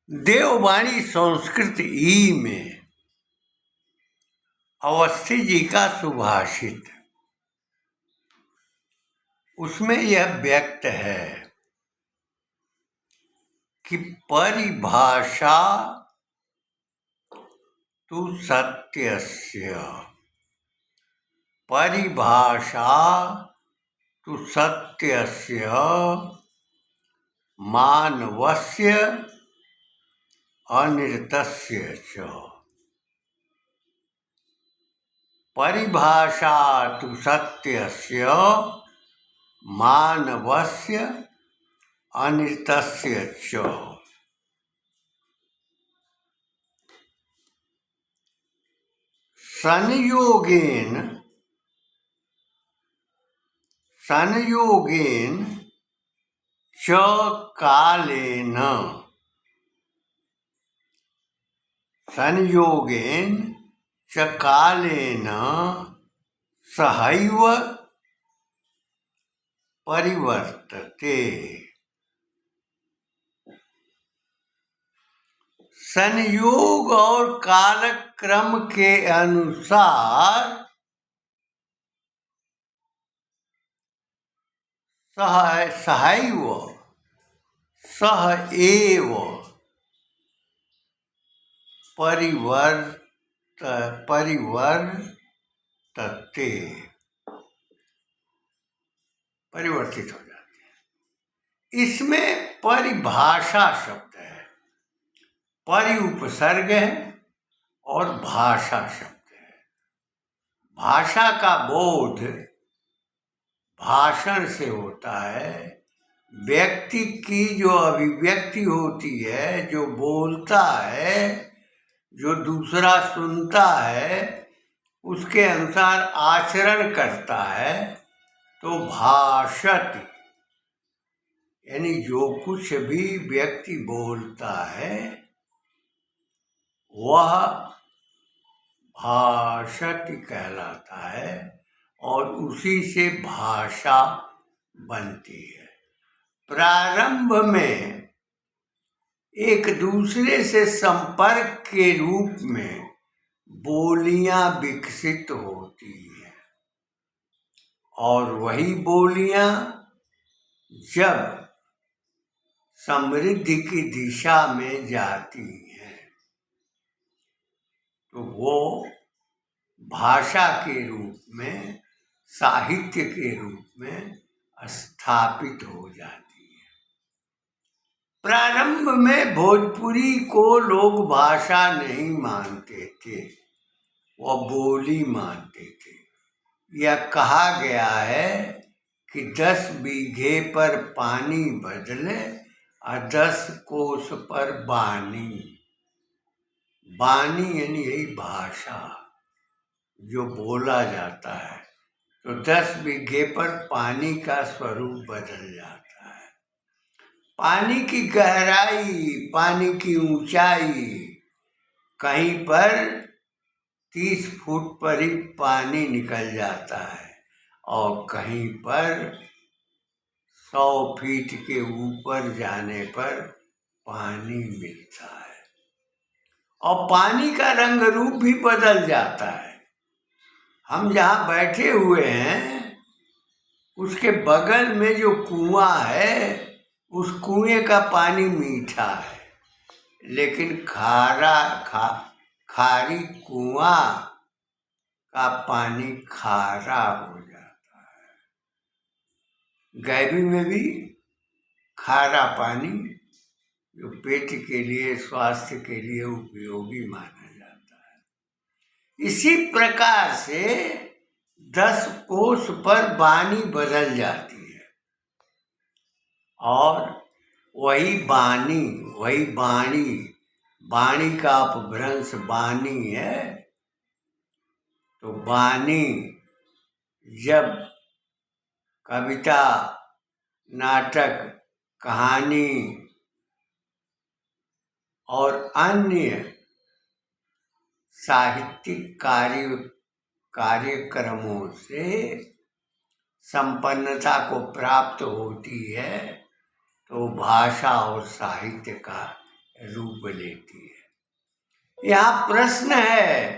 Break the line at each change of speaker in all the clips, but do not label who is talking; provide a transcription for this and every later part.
देववाणी संस्कृत ई में अवस्थी जी का सुभाषित, उसमें यह व्यक्त है कि परिभाषा तु सत्यस्य, परिभाषा तु सत्यस्य मानवस्य अनिर्तस्य च। परिभाषा तु सत्यस्य मानवस्य अनिर्तस्य च। संयोगेन च कालेन, संयोगेन च कालेन सहैव परिवर्तते। संयोग और कालक्रम के अनुसार सहैव सह एव परिवर्तित हो जाते हैं। इसमें परिभाषा शब्द है, परि उपसर्ग है और भाषा शब्द है। भाषा का बोध भाषण से होता है। व्यक्ति की जो अभिव्यक्ति होती है, जो बोलता है, जो दूसरा सुनता है, उसके अनुसार आचरण करता है, तो भाषति, यानी जो कुछ भी व्यक्ति बोलता है वह भाषति कहलाता है और उसी से भाषा बनती है। प्रारंभ में एक दूसरे से संपर्क के रूप में बोलियां विकसित होती हैं और वही बोलियां जब समृद्धि की दिशा में जाती हैं तो वो भाषा के रूप में, साहित्य के रूप में स्थापित हो जाती है। प्रारंभ में भोजपुरी को लोग भाषा नहीं मानते थे, वह बोली मानते थे। यह कहा गया है कि 10 बीघे पर पानी बदले और 10 कोस पर बानी। बानी यानी यही भाषा जो बोला जाता है। तो 10 बीघे पर पानी का स्वरूप बदल जाता है। पानी की गहराई, पानी की ऊंचाई, कहीं पर 30 फुट पर ही पानी निकल जाता है और कहीं पर 100 फीट के ऊपर जाने पर पानी मिलता है और पानी का रंग रूप भी बदल जाता है। हम जहाँ बैठे हुए हैं उसके बगल में जो कुआं है, उस कुएं का पानी मीठा है, लेकिन खारी कुआं का पानी खारा हो जाता है। गैबी में भी खारा पानी जो पेट के लिए, स्वास्थ्य के लिए उपयोगी माना जाता है। इसी प्रकार से 10 कोस पर बानी बदल जाती है और वही बानी, वही बाणी, बाणी का अपभ्रंश बानी है। तो बानी जब कविता, नाटक, कहानी और अन्य साहित्यिक कार्यक्रमों से संपन्नता को प्राप्त होती है तो भाषा और साहित्य का रूप लेती है। यहाँ प्रश्न है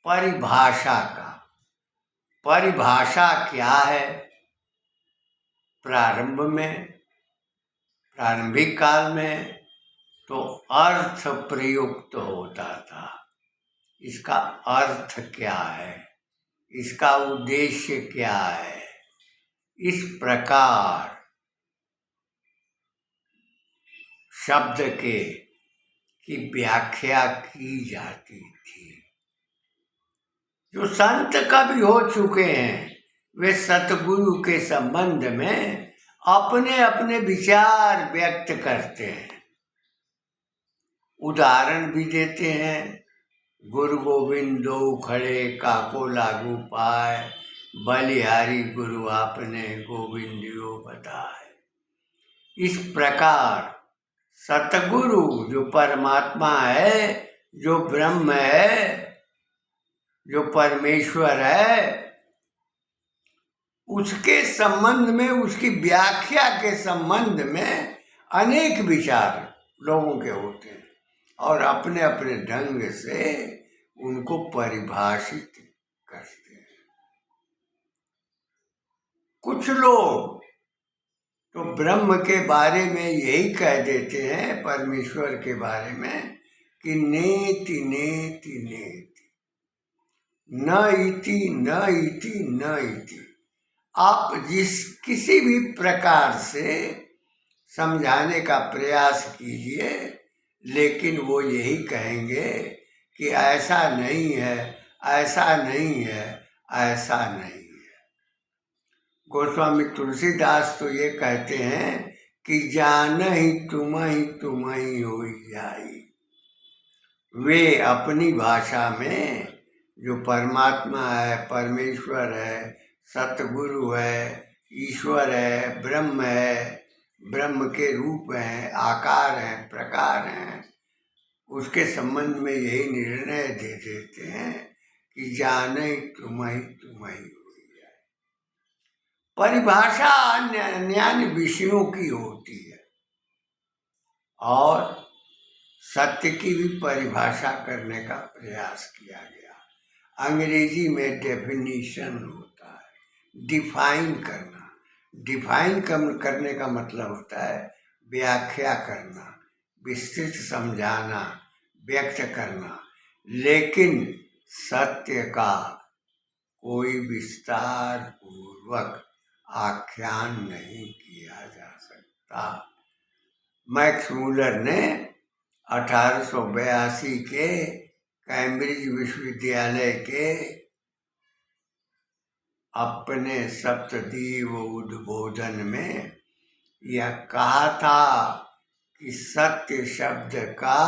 परिभाषा का। परिभाषा क्या है? प्रारंभिक काल में तो अर्थ प्रयुक्त होता था। इसका अर्थ क्या है, इसका उद्देश्य क्या है, इस प्रकार शब्द की व्याख्या की जाती थी। जो संत कवि हो चुके हैं वे सतगुरु के संबंध में अपने अपने विचार व्यक्त करते हैं, उदाहरण भी देते हैं। गुरु गोविंद दो खड़े काको लागू पाए, बलिहारी गुरु आपने गोविंदियो बताए। इस प्रकार सतगुरु जो परमात्मा है, जो ब्रह्म है, जो परमेश्वर है, उसके संबंध में, उसकी व्याख्या के संबंध में अनेक विचार लोगों के होते हैं और अपने अपने ढंग से उनको परिभाषित करते हैं। कुछ लोग तो ब्रह्म के बारे में यही कह देते हैं, परमेश्वर के बारे में, कि नेति नेति नेति, न इति न इति न इति। आप किसी भी प्रकार से समझाने का प्रयास कीजिए, लेकिन वो यही कहेंगे कि ऐसा नहीं है, ऐसा नहीं है, ऐसा नहीं है। गोस्वामी तुलसीदास तो ये कहते हैं कि जान ही तुम ही हो जाई। वे अपनी भाषा में जो परमात्मा है, परमेश्वर है, सतगुरु है, ईश्वर है, ब्रह्म के रूप हैं, आकार हैं, प्रकार हैं, उसके संबंध में यही निर्णय दे देते हैं कि जाने तुम ही हो जाए। परिभाषा अन्य विषयों की होती है और सत्य की भी परिभाषा करने का प्रयास किया गया। अंग्रेजी में डेफिनेशन होता है, डिफाइन करना। डिफाइन करने का मतलब होता है व्याख्या करना, विस्तृत समझाना, व्यक्त करना, लेकिन सत्य का कोई विस्तार पूर्वक आख्यान नहीं किया जा सकता। मैक्स मूलर ने 1882 के कैम्ब्रिज विश्वविद्यालय के अपने सप्तदीप उद्बोधन में यह कहा था कि सत्य शब्द का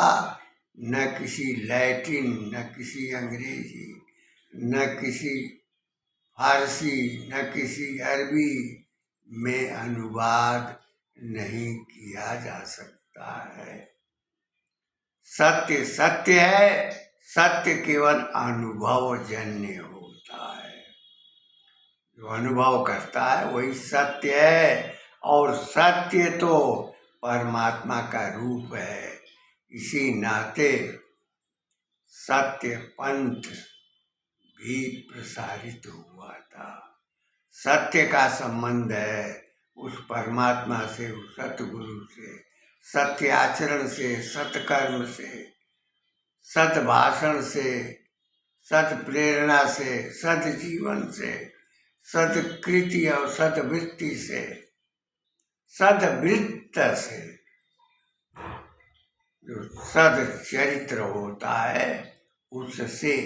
न किसी लैटिन, न किसी अंग्रेजी, न किसी फारसी, न किसी अरबी में अनुवाद नहीं किया जा सकता है। सत्य सत्य है, सत्य केवल अनुभवजन्य होता है। जो अनुभव करता है वही सत्य है, और सत्य तो परमात्मा का रूप है। इसी नाते सत्य पंथ भी प्रसारित हुआ था। सत्य का संबंध है उस परमात्मा से, उस सतगुरु से, सत्य आचरण से, सत्कर्म से, सत भाषण से, सत प्रेरणा से, सत जीवन से, सत्कृति और सद्वृत्ति से, सद्वृत्त से। जो सद्चरित्र होता है उससे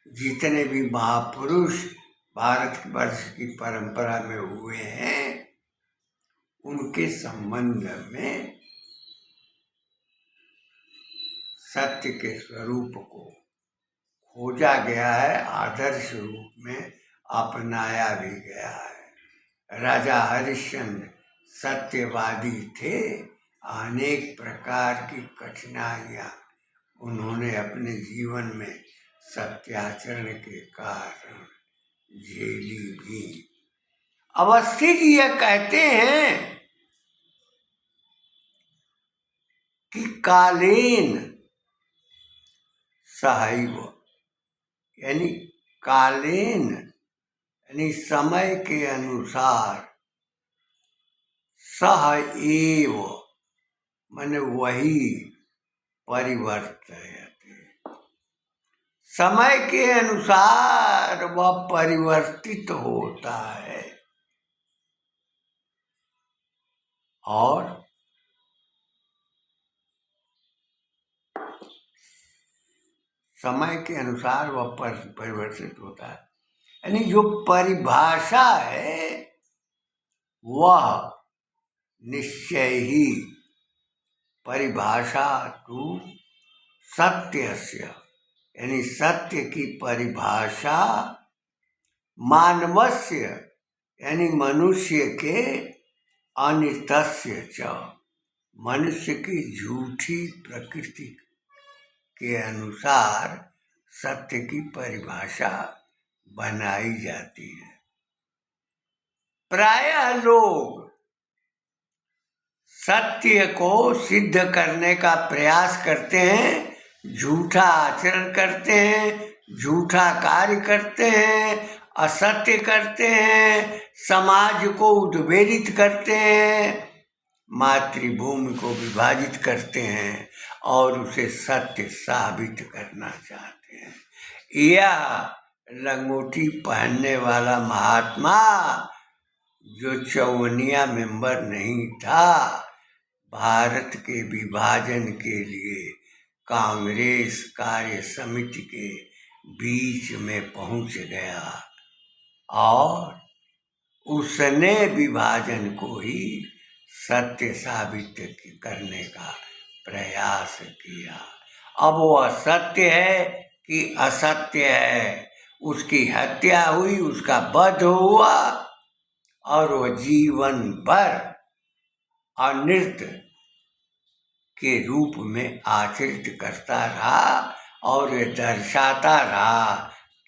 जितने भी महापुरुष भारत वर्ष की परंपरा में हुए हैं उनके संबंध में सत्य के स्वरूप को खोजा गया है, आदर्श रूप में अपनाया भी गया है। राजा हरिश्चंद्र सत्यवादी थे, अनेक प्रकार की कठिनाइयां उन्होंने अपने जीवन में सत्याचरण के कारण झेली भी। अवस्थी जी यह कहते हैं कि कालेन सहैव, यानी कालेन यानी समय के अनुसार, सह एव माने वही परिवर्तयते, समय के अनुसार वह परिवर्तित होता है। और समय के अनुसार वह परिवर्तित होता है, यानी जो परिभाषा है वह निश्चय ही परिभाषा तु सत्यस्य, यानी सत्य की परिभाषा मानवस्य यानी मनुष्य के अनितस्य च, मनुष्य की झूठी प्रकृति के अनुसार सत्य की परिभाषा बनाई जाती है। प्रायः लोग सत्य को सिद्ध करने का प्रयास करते हैं, झूठा आचरण करते हैं, झूठा कार्य करते हैं, असत्य करते हैं, समाज को उद्वेलित करते हैं, मातृभूमि को विभाजित करते हैं और उसे सत्य साबित करना चाहते हैं। यह लंगोटी पहनने वाला महात्मा जो 54 मेंबर नहीं था, भारत के विभाजन के लिए कांग्रेस कार्य समिति के बीच में पहुंच गया और उसने विभाजन को ही सत्य साबित करने का प्रयास किया। अब वह सत्य है कि असत्य है, उसकी हत्या हुई, उसका वध हुआ और वह जीवन भर अनृत के रूप में आचरित करता रहा और ये दर्शाता रहा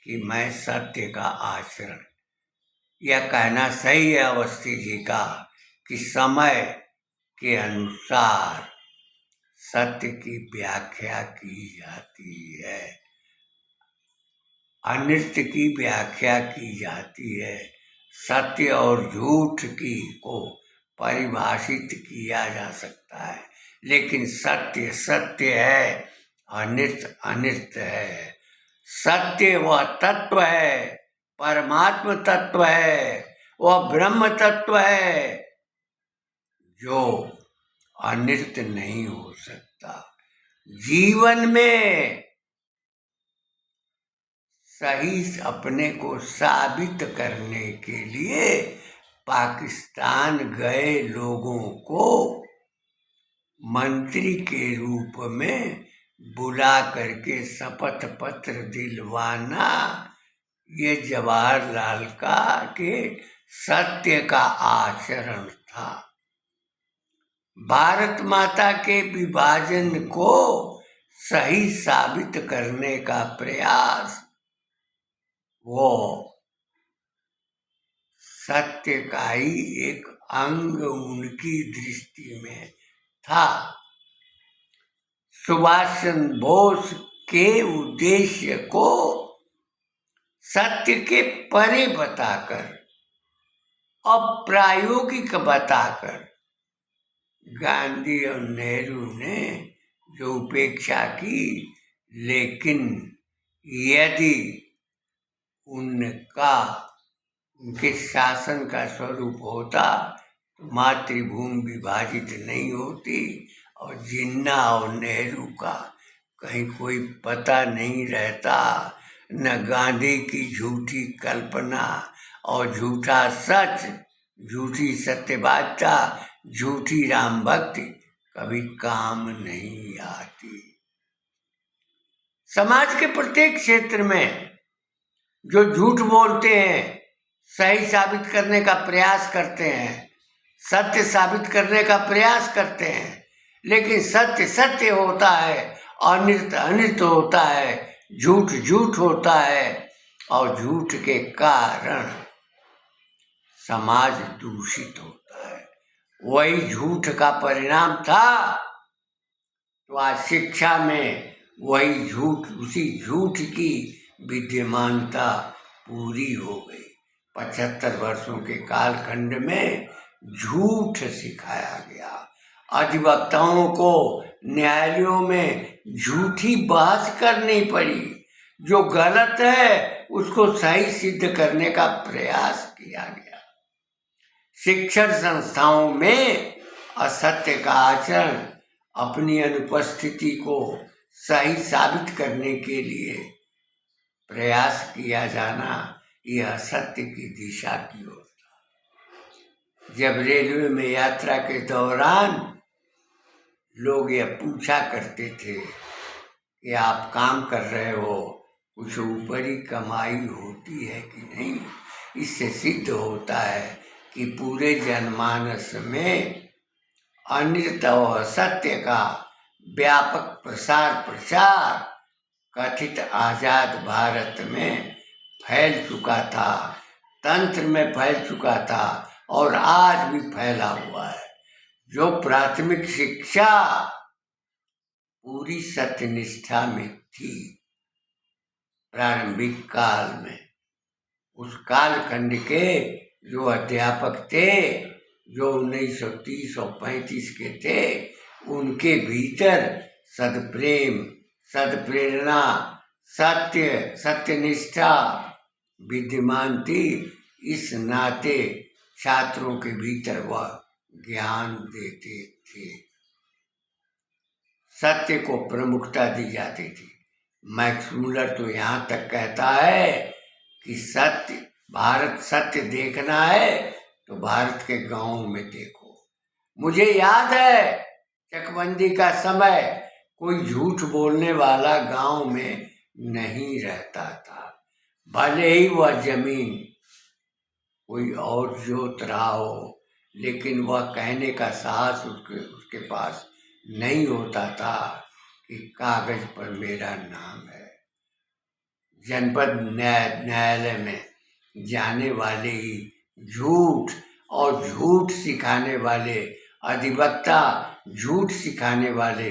कि मैं सत्य का आचरण। यह कहना सही है अवस्थी जी का कि समय के अनुसार सत्य की व्याख्या की जाती है, अनृत की व्याख्या की जाती है, सत्य और झूठ की को परिभाषित किया जा सकता है, लेकिन सत्य सत्य है, अनृत अनृत है। सत्य वह तत्व है, परमात्म तत्व है, वह ब्रह्म तत्व है जो अनृत नहीं हो सकता। जीवन में सही अपने को साबित करने के लिए पाकिस्तान गए लोगों को मंत्री के रूप में बुला करके शपथ पत्र दिलवाना ये जवाहरलाल का के सत्य का आचरण था। भारत माता के विभाजन को सही साबित करने का प्रयास वो सत्य का ही एक अंग उनकी दृष्टि में था। सुभाष चंद्र बोस के उद्देश्य को सत्य के परे बताकर, अप्रायोगिक बताकर गांधी और नेहरू ने जो उपेक्षा की, लेकिन यदि उनके शासन का स्वरूप होता तो मातृभूमि विभाजित नहीं होती और जिन्ना और नेहरू का कहीं कोई पता नहीं रहता, न गांधी की झूठी कल्पना और झूठा सच, झूठी सत्यवादिता, झूठी राम भक्ति कभी काम नहीं आती। समाज के प्रत्येक क्षेत्र में जो झूठ बोलते हैं, सही साबित करने का प्रयास करते हैं, सत्य साबित करने का प्रयास करते हैं, लेकिन सत्य सत्य होता है, अनृत अनृत होता है, झूठ झूठ होता है और झूठ के कारण समाज दूषित होता है। वही झूठ का परिणाम था तो आज शिक्षा में वही झूठ, उसी झूठ की विद्यमानता पूरी हो गई। 75 वर्षों के कालखंड में झूठ सिखाया गया। अधिवक्ताओं को न्यायालयों में झूठी बहस करनी पड़ी। जो गलत है उसको सही सिद्ध करने का प्रयास किया गया। शिक्षण संस्थाओं में असत्य का आचरण, अपनी अनुपस्थिति को सही साबित करने के लिए प्रयास किया जाना, यह असत्य की दिशा की ओर था। जब रेलवे में यात्रा के दौरान लोग यह पूछा करते थे कि आप काम कर रहे हो, कुछ ऊपरी कमाई होती है कि नहीं, इससे सिद्ध होता है कि पूरे जनमानस में अनृत और असत्य का व्यापक प्रसार प्रचार कथित आजाद भारत में फैल चुका था, तंत्र में फैल चुका था और आज भी फैला हुआ है। जो प्राथमिक शिक्षा पूरी सत्यनिष्ठा में थी प्रारंभिक काल में, उस कालखंड के जो अध्यापक थे, जो 1930 और 35 के थे, उनके भीतर सदप्रेम, सदप्रेरणा, सत्य, सत्यनिष्ठा विद्यमान थी। इस नाते छात्रों के भीतर वह ज्ञान देते थे, सत्य को प्रमुखता दी जाती थी। मैक्स मुलर तो यहाँ तक कहता है कि भारत सत्य देखना है तो भारत के गांव में देखो। मुझे याद है चकबंदी का समय, कोई झूठ बोलने वाला गांव में नहीं रहता था, भले ही वह जमीन कोई और जोत रहा हो, लेकिन वह कहने का साहस उसके पास नहीं होता था कि कागज पर मेरा नाम है। जनपद न्यायालय में जाने वाले ही झूठ और झूठ सिखाने वाले अधिवक्ता, झूठ सिखाने वाले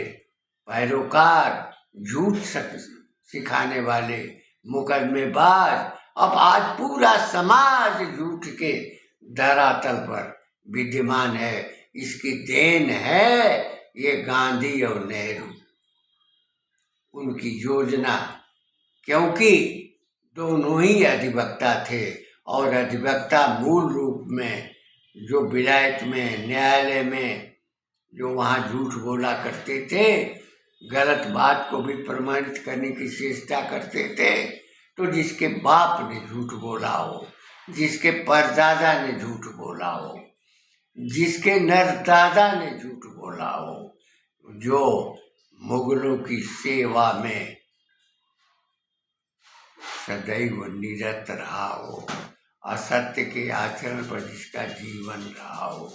पैरोकार, झूठ सिखाने वाले मुकदमेबाज, अब आज पूरा समाज झूठ के धरातल पर विद्यमान है। इसकी देन है ये गांधी और नेहरू, उनकी योजना, क्योंकि दोनों ही अधिवक्ता थे और अधिवक्ता मूल रूप में जो विलायत में, न्यायालय में जो वहाँ झूठ बोला करते थे, गलत बात को भी प्रमाणित करने की चेष्टा करते थे, तो जिसके बाप ने झूठ बोला हो, जिसके परदादा ने झूठ बोला हो, जिसके नरदादा ने झूठ बोला हो, जो मुगलों की सेवा में सदैव निरत रहा हो, असत्य के आचरण पर जिसका जीवन रहा हो,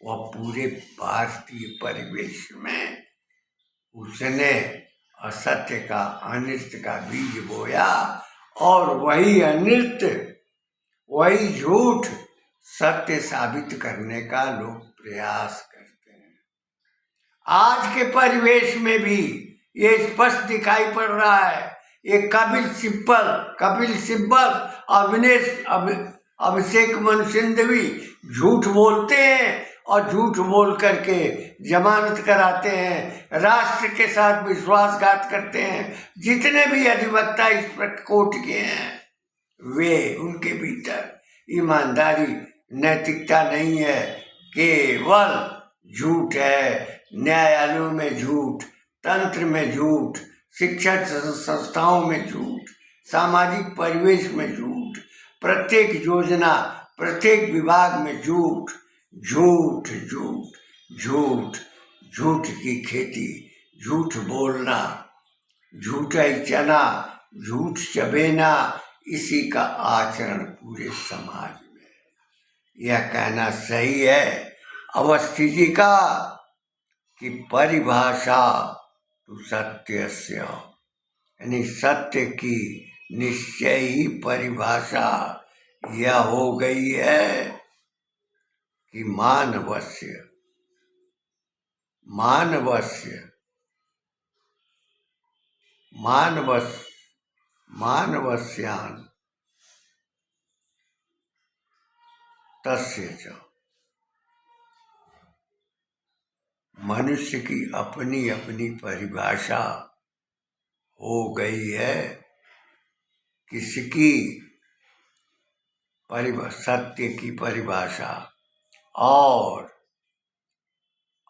वह पूरे भारतीय परिवेश में उसने असत्य का, अनृत का बीज बोया और वही अनृत, वही झूठ सत्य साबित करने का लोग प्रयास करते हैं। आज के परिवेश में भी ये स्पष्ट दिखाई पड़ रहा है। ये कपिल सिब्बल, अभिषेक मनु सिंघवी झूठ बोलते हैं और झूठ बोल करके जमानत कराते हैं, राष्ट्र के साथ विश्वासघात करते हैं। जितने भी अधिवक्ता इस कोर्ट के हैं, वे, उनके भीतर ईमानदारी, नैतिकता नहीं है, केवल झूठ है। न्यायालयों में झूठ, तंत्र में झूठ, शिक्षण संस्थाओं में झूठ, सामाजिक परिवेश में झूठ, प्रत्येक योजना, प्रत्येक विभाग में झूठ, झूठ झूठ झूठ, झूठ की खेती, झूठ बोलना, झूठा ही चना, झूठ चबेना, इसी का आचरण पूरे समाज में। यह कहना सही है अवस्थी जी का कि परिभाषा तो सत्यस्य, यानी सत्य की निश्चय ही परिभाषा यह हो गई है कि मानवस्य मानवस्य मानवस्यान् तस्य च। मनुष्य की अपनी अपनी परिभाषा हो गई है। किसकी सत्य की परिभाषा और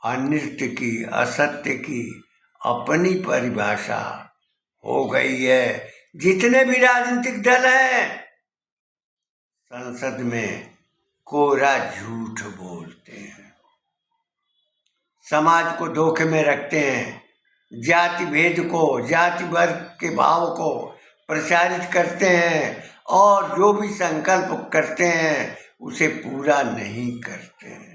अनित्य की, असत्य की अपनी परिभाषा हो गई है। जितने भी राजनीतिक दल हैं संसद में कोरा झूठ बोलते हैं, समाज को धोखे में रखते हैं, जाति भेद को, जाति वर्ग के भाव को प्रचारित करते हैं और जो भी संकल्प करते हैं उसे पूरा नहीं करते हैं।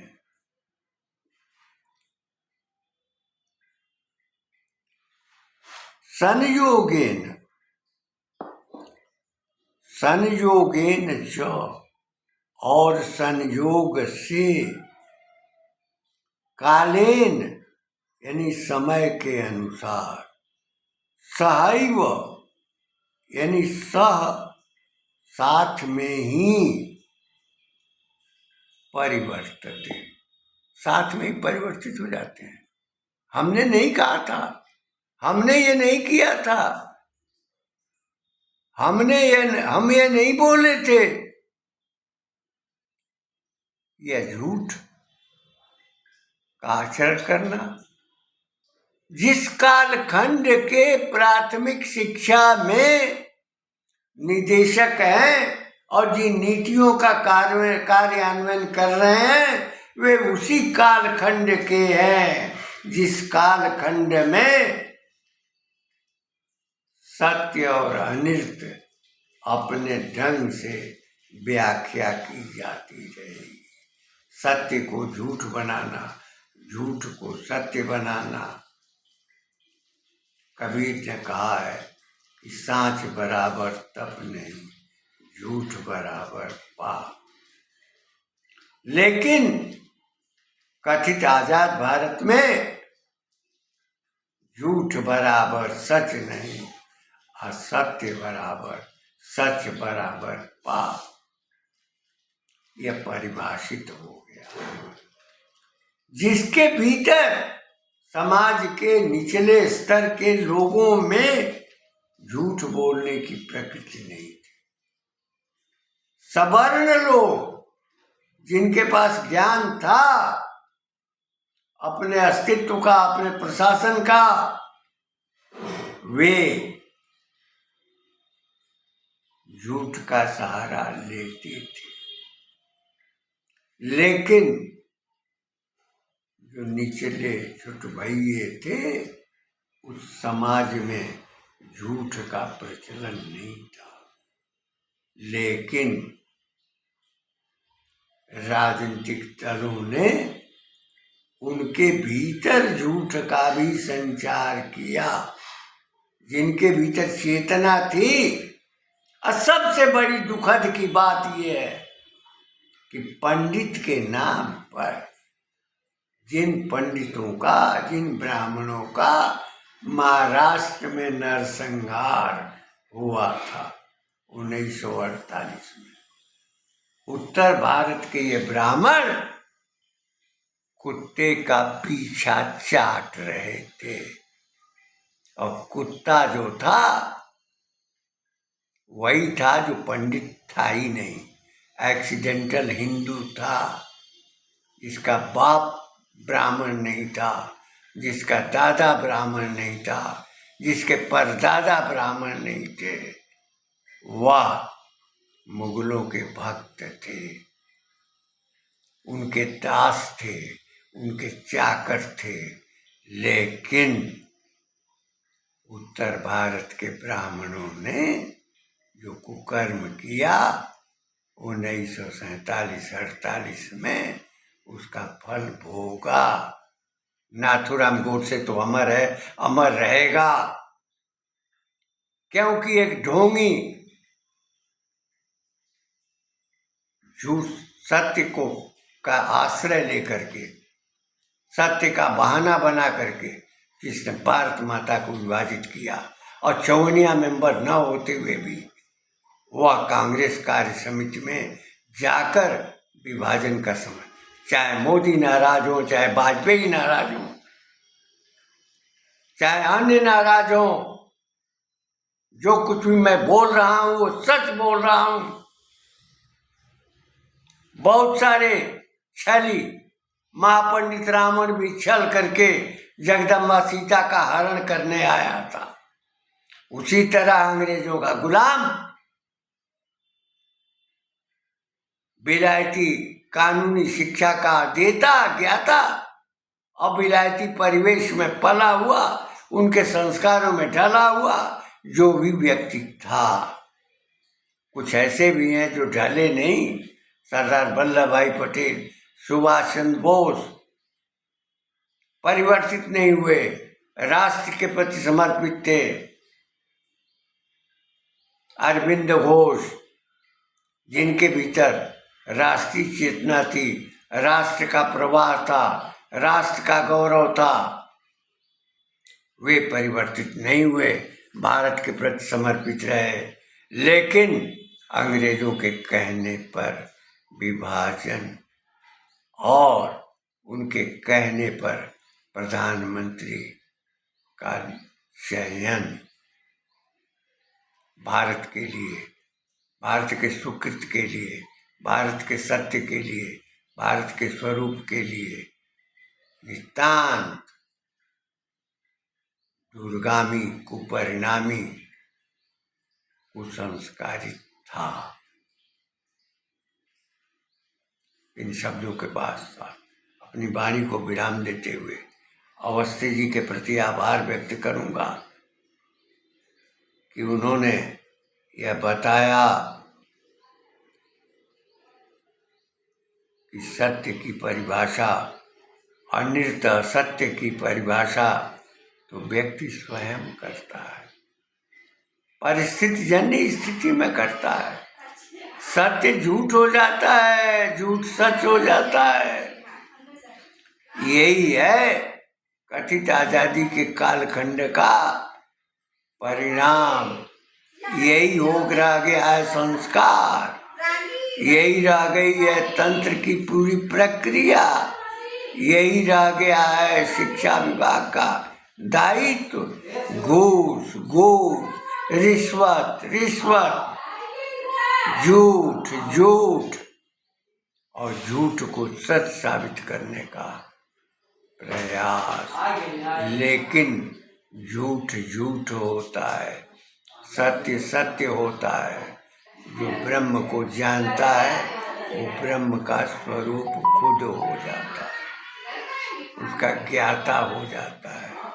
संयोगेन च, और संयोग से, कालेन यानी समय के अनुसार, सहैव यानी साथ में ही, परिवर्तते साथ में ही परिवर्तित हो जाते हैं। हमने नहीं कहा था, हमने ये नहीं किया था, हम ये नहीं बोले थे, यह झूठ का आचरण करना। जिस कालखंड के प्राथमिक शिक्षा में निदेशक हैं और जिन नीतियों का कार्यान्वयन कर रहे हैं वे उसी कालखंड के हैं जिस कालखंड में सत्य और अनित्य अपने ढंग से व्याख्या की जाती रही। सत्य को झूठ बनाना, झूठ को सत्य बनाना। कबीर ने कहा है कि सांच बराबर तप नहीं, झूठ बराबर पाप। लेकिन कथित आजाद भारत में झूठ बराबर सच नहीं, असत्य बराबर सच बराबर पाप, यह परिभाषित हो गया। जिसके भीतर समाज के निचले स्तर के लोगों में झूठ बोलने की प्रकृति नहीं थी। सवर्ण लोग जिनके पास ज्ञान था अपने अस्तित्व का, अपने प्रशासन का, वे झूठ का सहारा लेते थे। लेकिन जो निचले छोटे भैये थे उस समाज में झूठ का प्रचलन नहीं था। लेकिन राजनीतिक दलों ने उनके भीतर झूठ का भी संचार किया। जिनके भीतर चेतना थी। और सबसे बड़ी दुखद की बात यह है कि पंडित के नाम पर जिन पंडितों का, जिन ब्राह्मणों का महाराष्ट्र में नरसंहार हुआ था 1948 में, उत्तर भारत के ये ब्राह्मण कुत्ते का पीछा चाट रहे थे। और कुत्ता जो था वही था जो पंडित था ही नहीं, एक्सीडेंटल हिंदू था, जिसका बाप ब्राह्मण नहीं था, जिसका दादा ब्राह्मण नहीं था, जिसके परदादा ब्राह्मण नहीं थे। वह मुगलों के भक्त थे, उनके दास थे, उनके चाकर थे। लेकिन उत्तर भारत के ब्राह्मणों ने जो कुकर्म किया 1947-48 में, उसका फल भोगा। नाथूराम गोडसे तो अमर है, अमर रहेगा, क्योंकि एक ढोंगी झूठ सत्य को का आश्रय लेकर के सत्य का बहाना बना करके जिसने भारत माता को विभाजित किया और 54 मेंबर न होते हुए भी वह कांग्रेस कार्य समिति में जाकर विभाजन का समय, चाहे मोदी नाराज हो, चाहे वाजपेयी नाराज हो, चाहे अन्य नाराज हो, जो कुछ भी मैं बोल रहा हूं वो सच बोल रहा हूं। बहुत सारे छली महापंडित रावण भी छल करके जगदम्बा सीता का हरण करने आया था। उसी तरह अंग्रेजों का गुलाम विलायती कानूनी शिक्षा का देता ज्ञाता और विलायती परिवेश में पला हुआ, उनके संस्कारों में ढला हुआ जो भी व्यक्ति था। कुछ ऐसे भी हैं जो ढले नहीं। सरदार वल्लभ भाई पटेल, सुभाष चंद्र बोस परिवर्तित नहीं हुए, राष्ट्र के प्रति समर्पित थे। अरविंद घोष, जिनके भीतर राष्ट्रीय चेतना थी, राष्ट्र का प्रवाह था, राष्ट्र का गौरव था, वे परिवर्तित नहीं हुए, भारत के प्रति समर्पित रहे। लेकिन अंग्रेजों के कहने पर विभाजन और उनके कहने पर प्रधानमंत्री का चयन भारत के लिए, भारत के सुकृत के लिए, भारत के सत्य के लिए, भारत के स्वरूप के लिए नितांत दूरगामी, कुपरिणामी, कुसंस्कारित था। इन शब्दों के पास अपनी वाणी को विराम देते हुए अवस्थी जी के प्रति आभार व्यक्त करूंगा कि उन्होंने यह बताया कि सत्य की परिभाषा, अनिर्त सत्य की परिभाषा तो व्यक्ति स्वयं करता है, परिस्थिति जन्य स्थिति में करता है। सत्य झूठ हो जाता है, झूठ सच हो जाता है। यही है कथित आजादी के कालखंड का परिणाम। यही हो रह गया है संस्कार, यही रह गई है तंत्र की पूरी प्रक्रिया, यही रह गया है शिक्षा विभाग का दायित्व। घूस घूस, रिश्वत रिश्वत, झूठ झूठ और झूठ को सच साबित करने का प्रयास। लेकिन झूठ झूठ होता है, सत्य सत्य होता है। जो ब्रह्म को जानता है वो ब्रह्म का स्वरूप खुद हो जाता है, उसका ज्ञाता हो जाता है।